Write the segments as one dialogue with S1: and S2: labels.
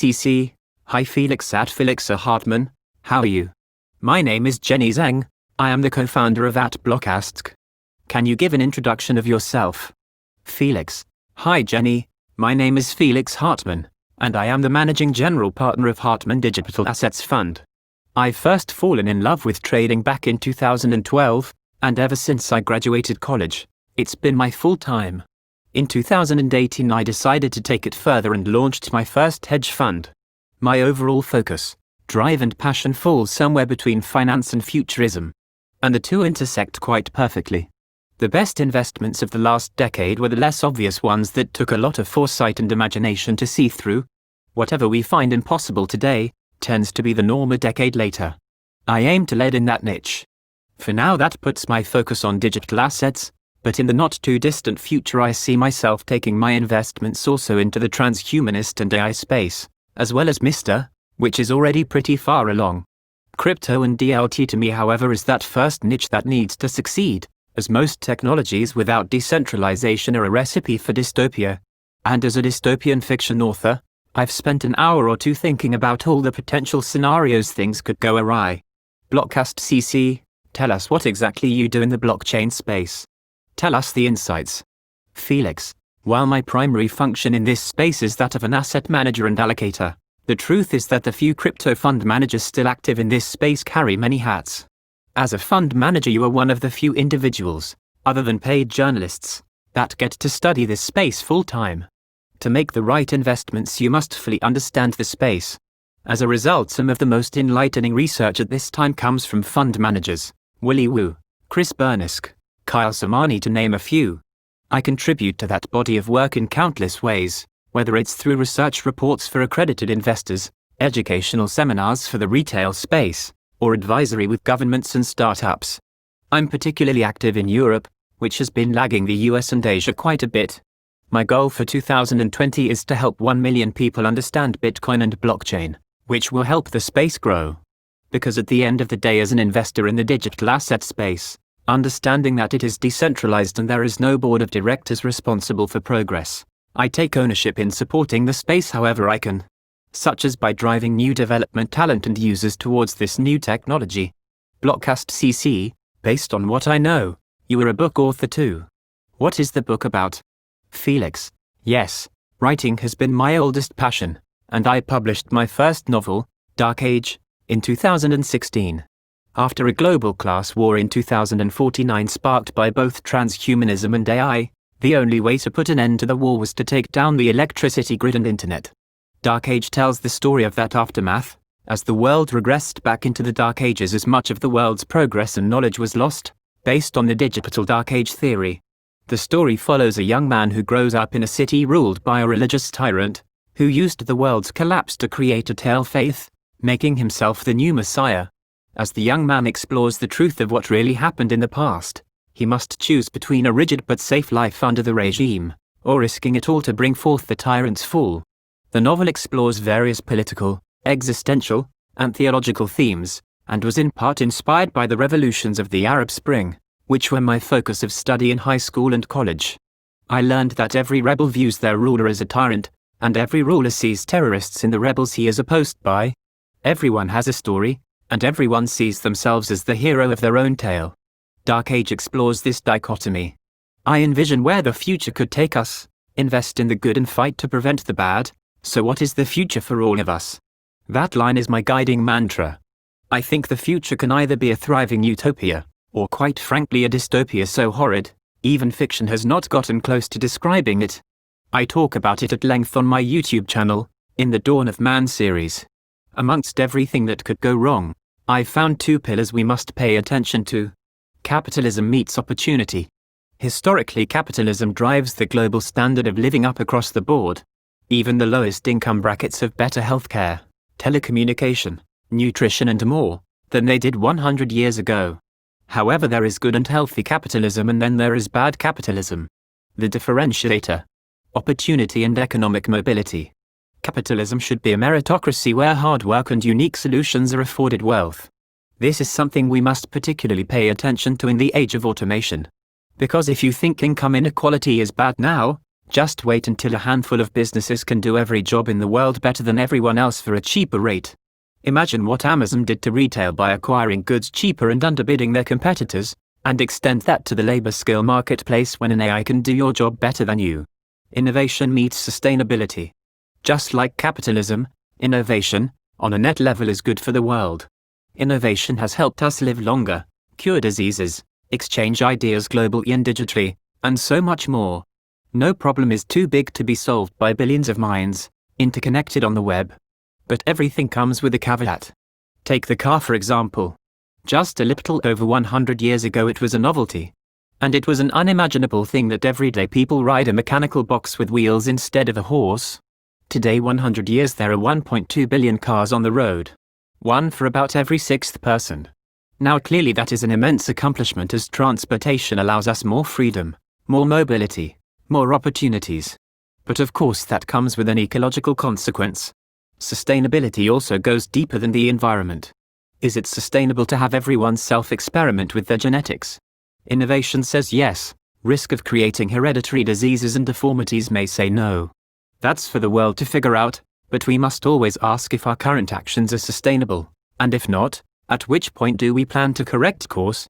S1: Blockast.cc. Hi Felix at Felix Hartmann, how are you? My name is Jenny Zheng, I am the co-founder of Blockast. Can you give an introduction of yourself? Felix: Hi Jenny, my name is Felix Hartmann, and I am the managing general partner of Hartmann Digital Assets Fund. I first fallen in love with trading back in 2012, and ever since I graduated college, it's been my full time. In 2018 I decided to take it further and launched my first hedge fund. My overall focus, drive and passion falls somewhere between finance and futurism. And the two intersect quite perfectly. The best investments of the last decade were the less obvious ones that took a lot of foresight and imagination to see through. Whatever we find impossible today, tends to be the norm a decade later. I aim to lead in that niche. For now that puts my focus on digital assets, but in the not-too-distant future I see myself taking my investments also into the transhumanist and AI space, as well as Mr., which is already pretty far along. Crypto and DLT to me however is that first niche that needs to succeed, as most technologies without decentralization are a recipe for dystopia. And as a dystopian fiction author, I've spent an hour or two thinking about all the potential scenarios things could go awry. Blockast.cc, tell us what exactly you do in the blockchain space. Tell us the insights. Felix: While my primary function in this space is that of an asset manager and allocator, the truth is that the few crypto fund managers still active in this space carry many hats. As a fund manager you are one of the few individuals, other than paid journalists, that get to study this space full time. To make the right investments you must fully understand the space. As a result, some of the most enlightening research at this time comes from fund managers, Willy Woo, Chris Bernisk, Kyle Samani to name a few. I contribute to that body of work in countless ways, whether it's through research reports for accredited investors, educational seminars for the retail space, or advisory with governments and startups. I'm particularly active in Europe, which has been lagging the US and Asia quite a bit. My goal for 2020 is to help 1 million people understand Bitcoin and blockchain, which will help the space grow. Because at the end of the day, as an investor in the digital asset space, understanding that it is decentralized and there is no board of directors responsible for progress, I take ownership in supporting the space however I can, such as by driving new development talent and users towards this new technology. Blockast.cc, based on what I know, you are a book author too. What is the book about? Felix: Yes, writing has been my oldest passion, and I published my first novel, Dark Age, in 2016. After a global class war in 2049 sparked by both transhumanism and AI, the only way to put an end to the war was to take down the electricity grid and internet. Dark Age tells the story of that aftermath, as the world regressed back into the Dark Ages as much of the world's progress and knowledge was lost, based on the digital Dark Age theory. The story follows a young man who grows up in a city ruled by a religious tyrant, who used the world's collapse to create a tale faith, making himself the new Messiah. As the young man explores the truth of what really happened in the past, he must choose between a rigid but safe life under the regime, or risking it all to bring forth the tyrant's fall. The novel explores various political, existential, and theological themes, and was in part inspired by the revolutions of the Arab Spring, which were my focus of study in high school and college. I learned that every rebel views their ruler as a tyrant, and every ruler sees terrorists in the rebels he is opposed by. Everyone has a story, and everyone sees themselves as the hero of their own tale. Dark Age explores this dichotomy. I envision where the future could take us, invest in the good and fight to prevent the bad, so what is the future for all of us? That line is my guiding mantra. I think the future can either be a thriving utopia, or quite frankly a dystopia so horrid, even fiction has not gotten close to describing it. I talk about it at length on my YouTube channel, in the Dawn of Man series. Amongst everything that could go wrong, I've found two pillars we must pay attention to. Capitalism meets opportunity. Historically, capitalism drives the global standard of living up across the board. Even the lowest income brackets have better healthcare, telecommunication, nutrition and more than they did 100 years ago. However, there is good and healthy capitalism and then there is bad capitalism. The differentiator: opportunity and economic mobility. Capitalism should be a meritocracy where hard work and unique solutions are afforded wealth. This is something we must particularly pay attention to in the age of automation. Because if you think income inequality is bad now, Just wait until a handful of businesses can do every job in the world better than everyone else for a cheaper rate. Imagine what Amazon did to retail by acquiring goods cheaper and underbidding their competitors, and extend that to the labor skill marketplace when an AI can do your job better than you. Innovation meets sustainability. Just like capitalism, innovation, on a net level, is good for the world. Innovation has helped us live longer, cure diseases, exchange ideas globally and digitally, and so much more. No problem is too big to be solved by billions of minds, interconnected on the web. But everything comes with a caveat. Take the car for example. Just a little over 100 years ago it was a novelty. And it was an unimaginable thing that everyday people ride a mechanical box with wheels instead of a horse. Today, 100 years, there are 1.2 billion cars on the road. One for about every sixth person. Now clearly that is an immense accomplishment, as transportation allows us more freedom, more mobility, more opportunities. But of course that comes with an ecological consequence. Sustainability also goes deeper than the environment. Is it sustainable to have everyone self-experiment with their genetics? Innovation says yes. Risk of creating hereditary diseases and deformities may say no. That's for the world to figure out, but we must always ask if our current actions are sustainable, and if not, at which point do we plan to correct course?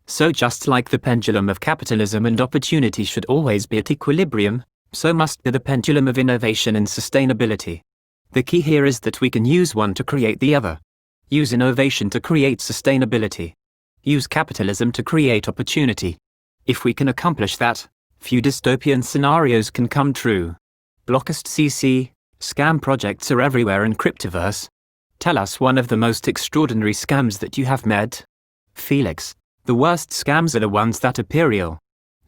S1: So just like the pendulum of capitalism and opportunity should always be at equilibrium, so must be the pendulum of innovation and sustainability. The key here is that we can use one to create the other. Use innovation to create sustainability. Use capitalism to create opportunity. If we can accomplish that, few dystopian scenarios can come true. Blockast.cc, scam projects are everywhere in cryptoverse. Tell us one of the most extraordinary scams that you have met. Felix, the worst scams are the ones that appear real.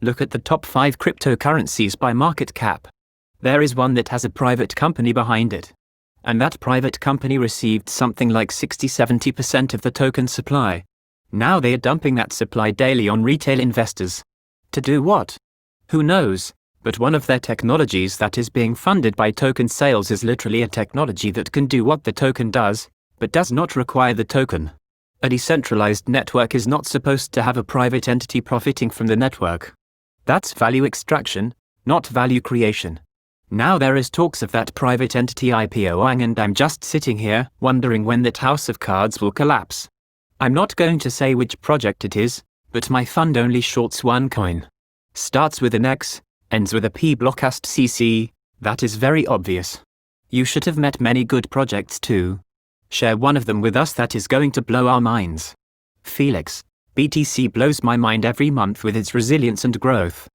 S1: Look at the top 5 cryptocurrencies by market cap. There is one that has a private company behind it. And that private company received something like 60-70% of the token supply. Now they are dumping that supply daily on retail investors. To do what? Who knows? But one of their technologies that is being funded by token sales is literally a technology that can do what the token does, but does not require the token. A decentralized network is not supposed to have a private entity profiting from the network. That's value extraction, not value creation. Now there is talks of that private entity IPO'ing, and I'm just sitting here, wondering when that house of cards will collapse. I'm not going to say which project it is, but my fund only shorts one coin. Starts with an X, ends with a P. Blockast.cc, that is very obvious. You should have met many good projects too. Share one of them with us that is going to blow our minds. Felix, BTC blows my mind every month with its resilience and growth.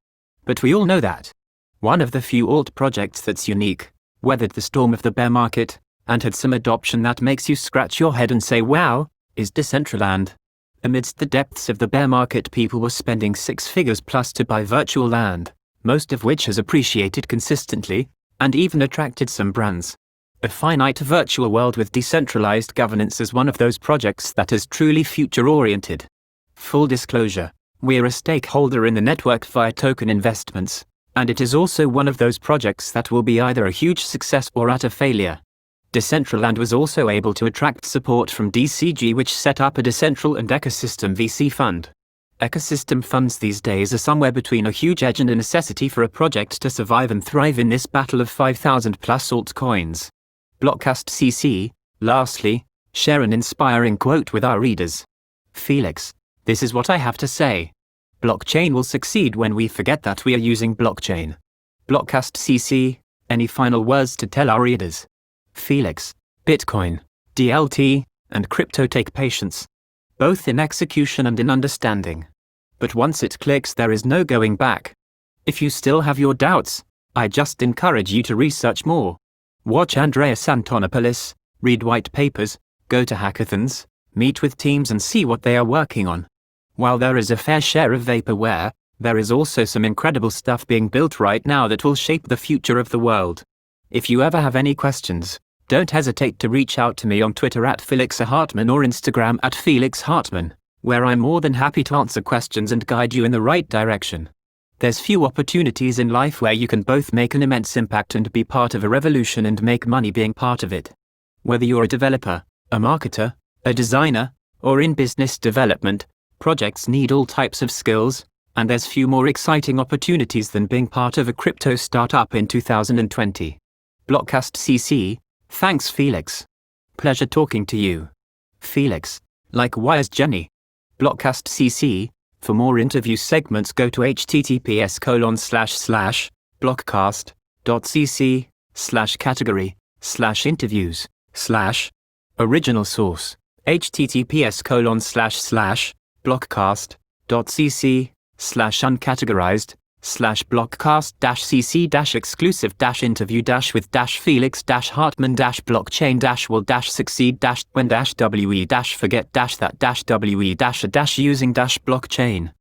S1: But we all know that. One of the few alt projects that's unique, weathered the storm of the bear market, and had some adoption that makes you scratch your head and say wow, is Decentraland. Amidst the depths of the bear market, people were spending 6 figures plus to buy virtual land, most of which has appreciated consistently, and even attracted some brands. A finite virtual world with decentralized governance is one of those projects that is truly future-oriented. Full disclosure, we're a stakeholder in the network via token investments, and it is also one of those projects that will be either a huge success or utter failure. Decentraland was also able to attract support from DCG, which set up a Decentral and Ecosystem VC fund. Ecosystem funds these days are somewhere between a huge edge and a necessity for a project to survive and thrive in this battle of 5,000 plus altcoins. Blockast.cc, lastly, share an inspiring quote with our readers. Felix, this is what I have to say. Blockchain will succeed when we forget that we are using blockchain. Blockast.cc, any final words to tell our readers? Felix, Bitcoin, DLT, and crypto take patience. Both in execution and in understanding. But once it clicks, there is no going back. If you still have your doubts, I just encourage you to research more. Watch Andreas Antonopoulos, read white papers, go to hackathons, meet with teams and see what they are working on. While there is a fair share of vaporware, there is also some incredible stuff being built right now that will shape the future of the world. If you ever have any questions, don't hesitate to reach out to me on Twitter at Felix Hartmann or Instagram at Felix Hartmann, where I'm more than happy to answer questions and guide you in the right direction. There's few opportunities in life where you can both make an immense impact and be part of a revolution and make money being part of it. Whether you're a developer, a marketer, a designer, or in business development, projects need all types of skills, And there's few more exciting opportunities than being part of a crypto startup in 2020. Blockast.cc, thanks Felix. Pleasure talking to you. Felix, likewise Jenny. Blockast.cc, for more interview segments go to https://blockcast.cc/category/interviews/original source https://blockcast.cc/exclusive-interview-with-Felix-Hartmann-blockchain-will-succeed-when-we-forget-that-we-using-blockchain/